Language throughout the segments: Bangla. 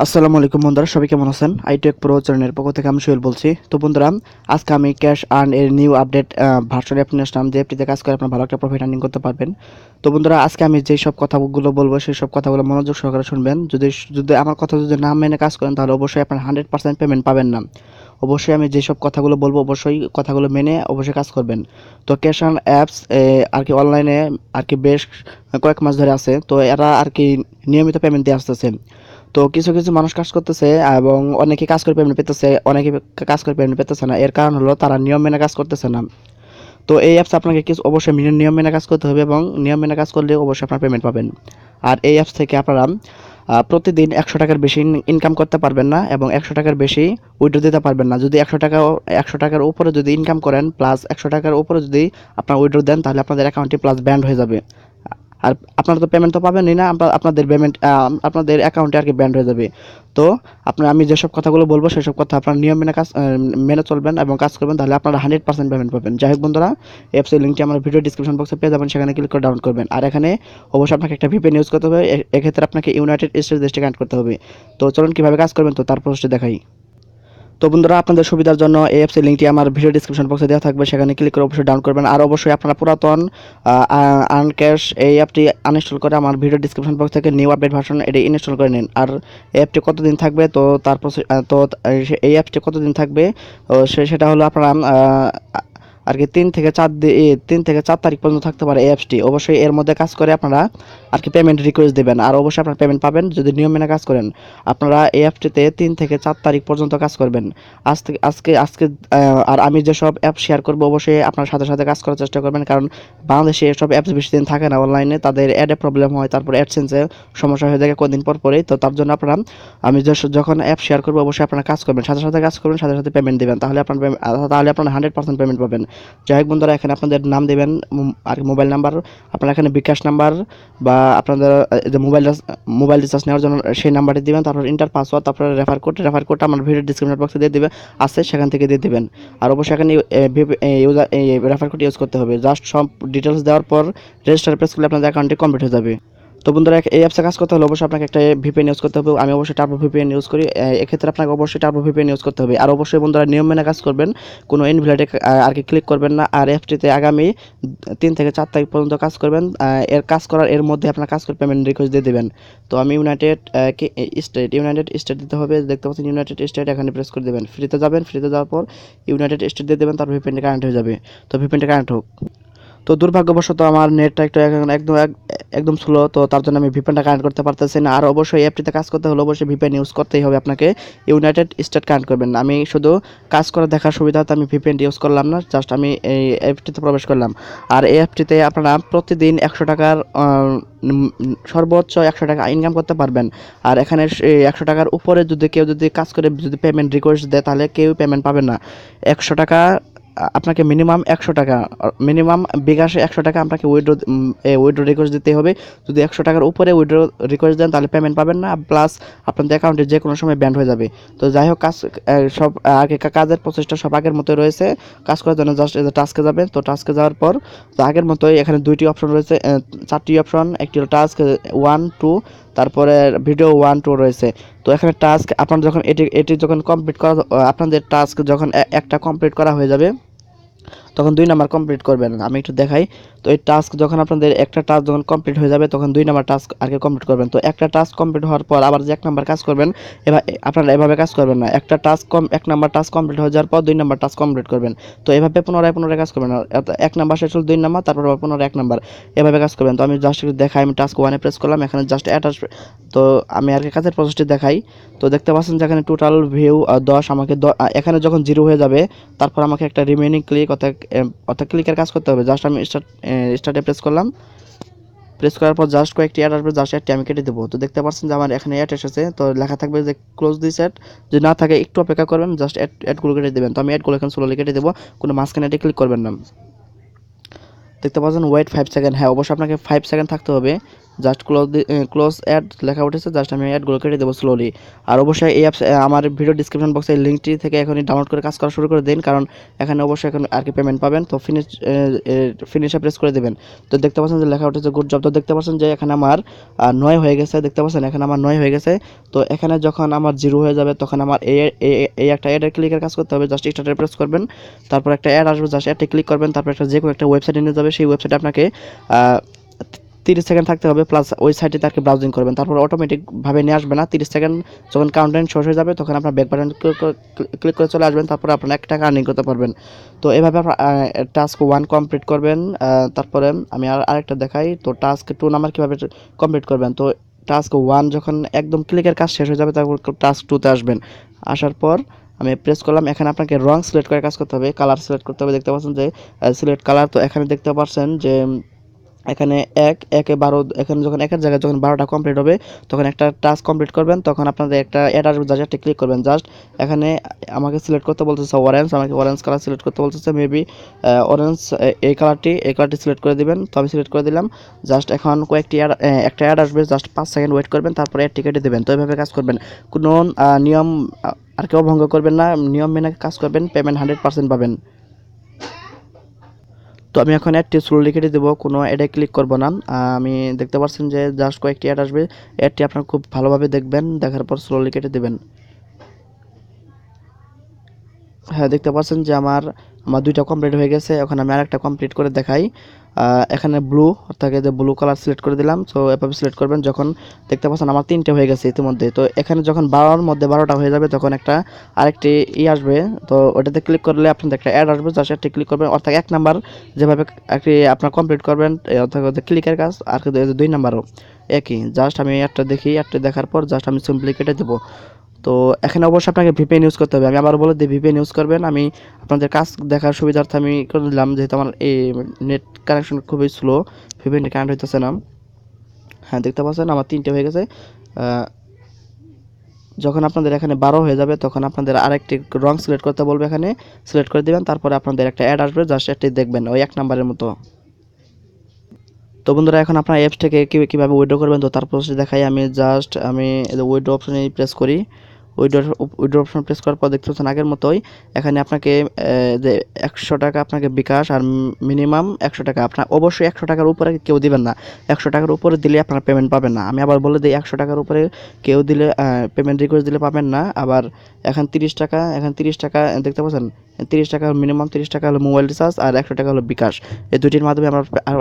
আসসালামু আলাইকুম বন্ধুরা, সবাই কেমন আছেন? আইটেক প্রো চ্যানেলের পক্ষ থেকে আমি সোহেল বলছি। তো বন্ধুরা, আজকে আমি ক্যাশ আর্ন এর নিউ আপডেট ভার্সন অ্যাপ নিয়ে আসলাম, যে অ্যাপটিতে কাজ করে আপনারা ভালো একটা প্রফিট আর্নিং করতে পারবেন। তো বন্ধুরা, আজকে আমি যেই সব কথাগুলো বলবো সেই সব কথাগুলো মনোযোগ সহকারে শুনবেন। যদি যদি আমার কথা যদি না মেনে কাজ করেন তাহলে অবশ্যই আপনার 100% পেমেন্ট পাবেন না। অবশ্যই আমি যেসব কথাগুলো বলবো অবশ্যই কথাগুলো মেনে অবশ্যই কাজ করবেন। তো ক্যাশ আর্ন অ্যাপস আর কি অনলাইনে আর কি বেশ কয়েক মাস ধরে আছে। তো এরা আর কি নিয়মিত পেমেন্ট দিয়ে আসতেছে। তো কিছু কিছু মানুষ কাজ করতেছে এবং অনেকে কাজ করে পেমেন্ট পেতেছে, অনেকে কাজ করে পেমেন্ট পেতেছে না। এর কারণ হলো তারা নিয়ম মেনে কাজ করতেছে না। তো এই অ্যাপস আপনাকে কিছু অবশ্যই নিয়ম মেনে কাজ করতে হবে এবং নিয়ম মেনে কাজ করলে অবশ্যই আপনার পেমেন্ট পাবেন। আর এই অ্যাপস থেকে আপনারা প্রতিদিন 100 টাকার বেশি ইনকাম করতে পারবেন না এবং 100 টাকার বেশি উইথড্র দিতে পারবেন না। যদি 100 টাকার উপরে যদি ইনকাম করেন প্লাস 100 টাকার উপরে যদি আপনার উইথড্র দেন তাহলে আপনাদের অ্যাকাউন্টে প্লাস ব্যান্ড হয়ে যাবে। আর আপনারা তো পেমেন্ট তো পাবেনই না, আপনাদের পেমেন্ট আপনাদের অ্যাকাউন্টে আর কি ব্যান্ড হয়ে যাবে। তো আমি যেসব কথাগুলো বলবো সেসব কথা আপনার নিয়ম মেনে কাজ মেনে চলবেন এবং কাজ করবেন, তাহলে আপনারা 100% পেমেন্ট পাবেন। যাই হোক বন্ধুরা, অ্যাপসের লিঙ্কটি আমার ভিডিও ডিসক্রিপশন বক্সে পেয়ে যাবেন, সেখানে ক্লিক করে ডাউনলোড করবেন। আর এখানে অবশ্যই আপনাকে একটা ভিপিএন ইউজ করতে হবে। এক্ষেত্রে আপনাকে ইউনাইটেড স্টেটস দেশটি কানেক্ট করতে হবে। তো চলুন কীভাবে কাজ করবেন তো তার প্রসেসটি দেখাই। তো বন্ধুরা, আপনাদের সুবিধার জন্য এই অ্যাপসের লিঙ্কটি আমার ভিডিও ডিসক্রিপশন বক্সে দেওয়া থাকবে, সেখানে ক্লিক করে অবশ্যই ডাউনলোড করবেন। আর অবশ্যই আপনারা পুরাতন আনক্যাশ এই অ্যাপটি আনইনস্টল করে আমার ভিডিও ডিসক্রিপশন বক্স থেকে নিউ আপডেট ভার্সন এটি ইনস্টল করে নিন। আর এই অ্যাপটি কতদিন থাকবে তো তার এই অ্যাপটি কতদিন থাকবে সেটা হলো আপনারা আর কি 3 থেকে 4 তারিখ পর্যন্ত থাকতে পারে এই অ্যাপসটি। অবশ্যই এর মধ্যে কাজ করে আপনারা আর কি পেমেন্ট রিকোয়েস্ট দেবেন, আর অবশ্যই আপনারা পেমেন্ট পাবেন যদি নিয়ম মেনে কাজ করেন। আপনারা এই অ্যাপটিতে 3 থেকে 4 তারিখ পর্যন্ত কাজ করবেন। আজ থেকে আজকে আর আমি যেসব অ্যাপ শেয়ার করবো অবশ্যই আপনার সাথে সাথে কাজ করার চেষ্টা করবেন, কারণ বাংলাদেশে এসব অ্যাপস বেশি দিন থাকে না অনলাইনে, তাদের অ্যাডে প্রবলেম হয়, তারপর অ্যাডসেন্সে সমস্যা হয়ে যায় কদিন পর পরেই। তো তার জন্য আপনারা আমি যখন অ্যাপ শেয়ার করবো অবশ্যই আপনারা কাজ করবেন, সাথে সাথে কাজ করবেন, সাথে সাথে পেমেন্ট দেবেন, তাহলে আপনারা 100% পেমেন্ট পাবেন। যাই হোক বন্ধুরা, এখানে আপনাদের নাম দেবেন আর মোবাইল নাম্বার, আপনারা এখানে বিকাশ নাম্বার বা আপনাদের যে মোবাইল রিচার্জ নেওয়ার জন্য সেই নাম্বারটি দিবেন, তারপর ইন্টার পাসওয়ার্ড, তারপরে রেফার কোড আমার ভিডিও ডিসক্রিপশন বক্সে দিয়ে দেবে আছে, সেখান থেকে দিয়ে দেবেন। আর অবশ্যই এখানে ইউজার রেফার কোড ইউজ করতে হবে। জাস্ট সব ডিটেলস দেওয়ার পর রেজিস্টার প্রেস করলে আপনাদের অ্যাকাউন্টটি কমপ্লিট হয়ে যাবে। তো বন্ধুরা, এই অ্যাপসে কাজ করতে হলে অবশ্যই আপনাকে একটা ভিপিএন ইউজ করতে হবে। আমি অবশ্যই টার্বো ভিপিএন ইউজ করি। এক্ষেত্রে আপনাকে অবশ্যই টার্বো ভিপিএন ইউজ করতে হবে। আর অবশ্যই বন্ধুরা, নিয়ম মেনে কাজ করবেন, কোনো ইনভ্যালিডে আর কি ক্লিক করবেন না। আর অ্যাপটিতে আগামী 3 থেকে 4 তারিখ পর্যন্ত কাজ করবেন। এর মধ্যে আপনার কাজ করে পেমেন্ট রিকোয়েস্ট দিয়ে দেবেন। তো আমি ইউনাইটেড স্টেট দিতে হবে, দেখতে পাচ্ছেন ইউনাইটেড স্টেট, এখানে প্রেস করে দেবেন। ফ্রিতে যাবেন, ফ্রিতে যাওয়ার পর ইউনাইটেড স্টেট দিয়ে দেবেন, তারপর ভিপিএনটা কানেক্ট হয়ে যাবে। তো ভিপিএনটা কানেক্ট হোক। তো দুর্ভাগ্যবশত আমার নেটটা একটু একদম স্লো, তো তার জন্য আমি ভিপিএনটা কানেক্ট করতে পারতেছি না। আর অবশ্যই অ্যাপটিতে কাজ করতে হলে অবশ্যই ভিপিএন ইউজ করতেই হবে আপনাকে, ইউনাইটেড স্টেট কানেক্ট করবেন না। আমি শুধু কাজ করে দেখার সুবিধাতে আমি ভিপিএন ইউজ করলাম না, জাস্ট আমি এই অ্যাপটিতে প্রবেশ করলাম। আর এই অ্যাপটিতে আপনারা প্রতিদিন 100 টাকার সর্বোচ্চ 100 টাকা ইনকাম করতে পারবেন। আর এখানে 100 টাকার উপরে যদি কেউ কাজ করে যদি পেমেন্ট রিকোয়েস্ট দেয় তাহলে কেউ পেমেন্ট পাবে না। 100 টাকা আপনাকে মিনিমাম 100 টাকা, মিনিমাম বিকাশে 100 টাকা আপনাকে উইথড্র রিকোয়েস্ট দিতে হবে। যদি 100 টাকার উপরে উইথড্র রিকোয়েস্ট দেন তাহলে পেমেন্ট পাবেন না, প্লাস আপনাদের অ্যাকাউন্টে যে কোনো সময় ব্যান্ড হয়ে যাবে। তো যাই হোক, সব আগে কাজের প্রসেসটা সব আগের মতোই রয়েছে। কাজ করার জন্য জাস্ট টাস্কে যাবেন। তো টাস্কে যাওয়ার পর তো আগের মতোই এখানে 2টি অপশন রয়েছে, 4টি অপশন। একটি হলো টাস্ক 1 2, তারপরে ভিডিও 1 2 রয়েছে। তো এখানে টাস্ক আপনার যখন এটি যখন কমপ্লিট করা, আপনাদের টাস্ক যখন একটা কমপ্লিট করা হয়ে যাবে তখন 2 নাম্বার কমপ্লিট করবেন। আমি একটু দেখাই। তো এই টাস্ক যখন আপনাদের একটা টাস্ক যখন কমপ্লিট হয়ে যাবে তখন 2 নাম্বার টাস্ক আর কি কমপ্লিট করবেন। তো একটা টাস্ক কমপ্লিট হওয়ার পর আবার যে 1 নাম্বার কাজ করবেন, আপনারা এভাবে কাজ করবেন না। একটা টাস্ক 1 নাম্বার টাস্ক কমপ্লিট হয়ে যাওয়ার পর 2 নাম্বার টাস্ক কমপ্লিট করবেন। তো এভাবে পুনরায় কাজ করবেন। 1 নাম্বার শেষ হল 2 নাম্বার, তারপর আবার পুনরায় 1 নাম্বার, এভাবে কাজ করবেন। তো আমি জাস্ট দেখাই, আমি টাস্ক 1 এ প্রেস করলাম, এখানে জাস্ট অ্যাটাচ। তো আমি আর কি কাজের প্রসেসটি দেখাই। তো দেখতে পাচ্ছেন যে এখানে টোটাল ভিউ 10, আমাকে এখানে যখন 0 হয়ে যাবে তারপর আমাকে একটা রিমেইনিং ক্লিক অর্থাৎ ক্লিকের কাজ করতে হবে। জাস্ট আমি স্টার্টে প্রেস করলাম, প্রেস করার পর জাস্ট কয়েকটি অ্যাড আসবে, জাস্ট অ্যাডটি আমি কেটে দেবো। তো দেখতে পাচ্ছেন যে আমার এখানে অ্যাড এসেছে, তো লেখা থাকবে যে ক্লোজ দিস অ্যাড। যদি না থাকে একটু অপেক্ষা করবেন, জাস্ট অ্যাডগুলো কেটে দেবেন। তো আমি অ্যাডগুলো এখানে স্লোলি কেটে দেবো, কোনো মাঝখানে অ্যাডে ক্লিক করবেন না। দেখতে পাচ্ছেন ওয়েট 5 সেকেন্ড, হ্যাঁ অবশ্যই আপনাকে 5 সেকেন্ড থাকতে হবে। জাস্ট ক্লোজ অ্যাড লেখা উঠেছে, জাস্ট আমি অ্যাডগুলো কেটে দেবো স্লোলি। আর অবশ্যই এই অ্যাপস আমার ভিডিও ডিসক্রিপশন বক্সে লিঙ্কটি থেকে এখনই ডাউনলোড করে কাজ করা শুরু করে দিন, কারণ এখানে অবশ্যই এখন আর কি পেমেন্ট পাবেন। তো ফিনিশে প্রেস করে দেবেন। তো দেখতে পাচ্ছেন যে লেখা উঠেছে গুড জব। তো দেখতে পাচ্ছেন যে এখানে আমার 9 হয়ে গেছে, দেখতে পাচ্ছেন এখানে আমার 9 হয়ে গেছে। তো এখানে যখন আমার 0 হয়ে যাবে তখন আমার এই একটা অ্যাডের ক্লিকের কাজ করতে হবে। জাস্ট স্টার্টে প্রেস করবেন, তারপর একটা অ্যাড আসবে, জাস্ট অ্যাডে ক্লিক করবেন, তারপর একটা যে কোনো একটা ওয়েবসাইটে নিয়ে যাবে। সেই ওয়েবসাইটে আপনাকে 30 সেকেন্ড থাকতে হবে, প্লাস ওই সাইটে তাকে ব্রাউজিং করবেন, তারপর অটোমেটিকভাবে নিয়ে আসবে না। 30 সেকেন্ড যখন কাউন্টডাউন শেষ হয়ে যাবে তখন আপনার ব্যাক বাটন ক্লিক করে চলে আসবেন, তারপরে আপনার 1 টাকা আর্নিং করতে পারবেন। তো এভাবে টাস্ক 1 কমপ্লিট করবেন। তারপরে আমি আরেকটা দেখাই। তো টাস্ক 2 নাম্বার কীভাবে কমপ্লিট করবেন। তো টাস্ক 1 যখন একদম ক্লিকের কাজ শেষ হয়ে যাবে তারপর টাস্ক 2তে আসবেন। আসার পর আমি প্রেস করলাম, এখানে আপনাকে রং সিলেক্ট করে কাজ করতে হবে, কালার সিলেক্ট করতে হবে। দেখতে পাচ্ছেন যে সিলেক্ট কালার। তো এখানে দেখতে পাচ্ছেন যে এখানে 1 একে 12, এখানে যখন একের জায়গায় যখন 12টা কমপ্লিট হবে তখন একটা টাস্ক কমপ্লিট করবেন, তখন আপনাদের একটা অ্যাড আসবে, জাস্ট একটা ক্লিক করবেন। জাস্ট এখানে আমাকে সিলেক্ট করতে বলতেছে অরেঞ্জ, আমাকে অরেঞ্জ কালার সিলেক্ট করতে বলতেছে, মেবি অরেঞ্জ এই কালারটি সিলেক্ট করে দিবেন। তো আমি সিলেক্ট করে দিলাম। জাস্ট এখন একটা অ্যাড আসবে, জাস্ট 5 সেকেন্ড ওয়েট করবেন, তারপরে অ্যাড টিকেটে দেবেন। তো এইভাবে কাজ করবেন, কোনো নিয়ম আর কেউ ভঙ্গ করবেন না, নিয়ম মেনে কাজ করবেন, পেমেন্ট 100% পাবেন। তো আমি এখন অ্যাডটি স্লোলি কেটে দেবো, কোনো অ্যাডে ক্লিক করব না। আমি দেখতে পাচ্ছেন যে জাস্ট কয়েকটি অ্যাড আসবে, অ্যাডটি আপনারা খুব ভালোভাবে দেখবেন, দেখার পর স্লোলি কেটে দেবেন। হ্যাঁ, দেখতে পাচ্ছেন যে আমার 2টা কমপ্লিট হয়ে গেছে। এখন আমি আরেকটা কমপ্লিট করে দেখাই। এখানে ব্লু থাকে, যে ব্লু কালার সিলেক্ট করে দিলাম। সো এভাবে সিলেক্ট করবেন। যখন দেখতে পাচ্ছেন আমার 3টে হয়ে গেছে ইতিমধ্যে। তো এখানে যখন 12-র মধ্যে 12টা হয়ে যাবে তখন আরেকটি আসবে। তো ওটাতে ক্লিক করলে আপনাদের একটা অ্যাড আসবে, জাস্ট একটা ক্লিক করবেন। অর্থাৎ 1 নাম্বার যেভাবে আর কি আপনার কমপ্লিট করবেন, অর্থাৎ ক্লিকের কাজ, আর 2 নাম্বারও একই। জাস্ট আমি অ্যাডটা দেখি, অ্যাডটা দেখার পর জাস্ট আমি সিম্পলি কেটে দেবো। তো এখানে অবশ্যই আপনাকে ভিপিএন ইউজ করতে হবে। আমি আবার বলে দিই, ভিপিএন ইউজ করবেন। আমি আপনাদের কাজ দেখার সুবিধার্থে আমি করে দিলাম, যেহেতু আমার এই নেট কানেকশন খুবই স্লো, ভিপিএন কানেক্ট হইতেছে না। হ্যাঁ, দেখতে পাচ্ছেন আমার 3টে হয়ে গেছে। যখন আপনাদের এখানে 12 হয়ে যাবে তখন আপনাদের আরেকটি রং সিলেক্ট করতে বলবে, এখানে সিলেক্ট করে দিবেন। তারপরে আপনাদের একটা অ্যাড আসবে, জাস্ট এটি দেখবেন ওই 1 নাম্বারের মতো। তো বন্ধুরা, এখন আপনার অ্যাপস থেকে কীভাবে উইথড্র করবেন তো তার প্রসেস দেখাই। আমি উইথড্র অপশনে প্রেস করি। উইথড্র অপশন প্রেস করার পর দেখতে পাচ্ছেন আগের মতোই এখানে আপনাকে যে 100 টাকা আপনাকে বিকাশ, আর মিনিমাম 100 টাকা। আপনার অবশ্যই 100 টাকার উপরে কেউ দিবেন না, 100 টাকার উপরে দিলে আপনারা পেমেন্ট পাবেন না। আমি আবার বলে দিই, 100 টাকার উপরে কেউ দিলে পেমেন্ট রিকোয়েস্ট দিলে পাবেন না। আবার এখন 30 টাকা, দেখতে পাচ্ছেন 30 টাকা মিনিমাম, 30 টাকা হলো মোবাইল রিচার্জ, আর 100 টাকা হলো বিকাশ। এই দুটির মাধ্যমে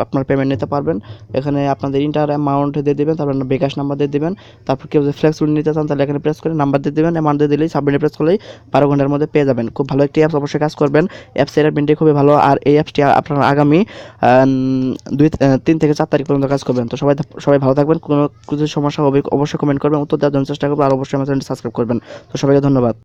আপনার পেমেন্ট নিতে পারবেন। এখানে আপনাদের ইন্টার অ্যামাউন্ট দিয়ে দেবেন, তারপর আপনার বিকাশ নাম্বার দিয়ে দেবেন। তারপর কেউ যদি ফ্লেক্সিবল নিতে চান তাহলে এখানে প্রেস করে নাম্বার দিয়ে দেবেন, অ্যামাউন্ট দিয়ে দিলেই সাবমিটে প্রেস করলেই 12 ঘন্টার মধ্যে পেয়ে যাবেন। খুব ভালো একটি অ্যাপস, অবশ্যই কাজ করবেন। অ্যাপসের প্রিন্টে খুবই ভালো, আর এই অ্যাপসটি আপনার আগামী 3 থেকে 4 তারিখ পর্যন্ত কাজ করবেন। তো সবাই ভালো থাকবেন। কোনো কিছু সমস্যা হবে অবশ্যই কমেন্ট করবেন, উত্তর দেওয়ার জন্য চেষ্টা করবো। আর অবশ্যই আমার চ্যানেলটি সাবস্ক্রাইব করবেন। তো সবাইকে ধন্যবাদ।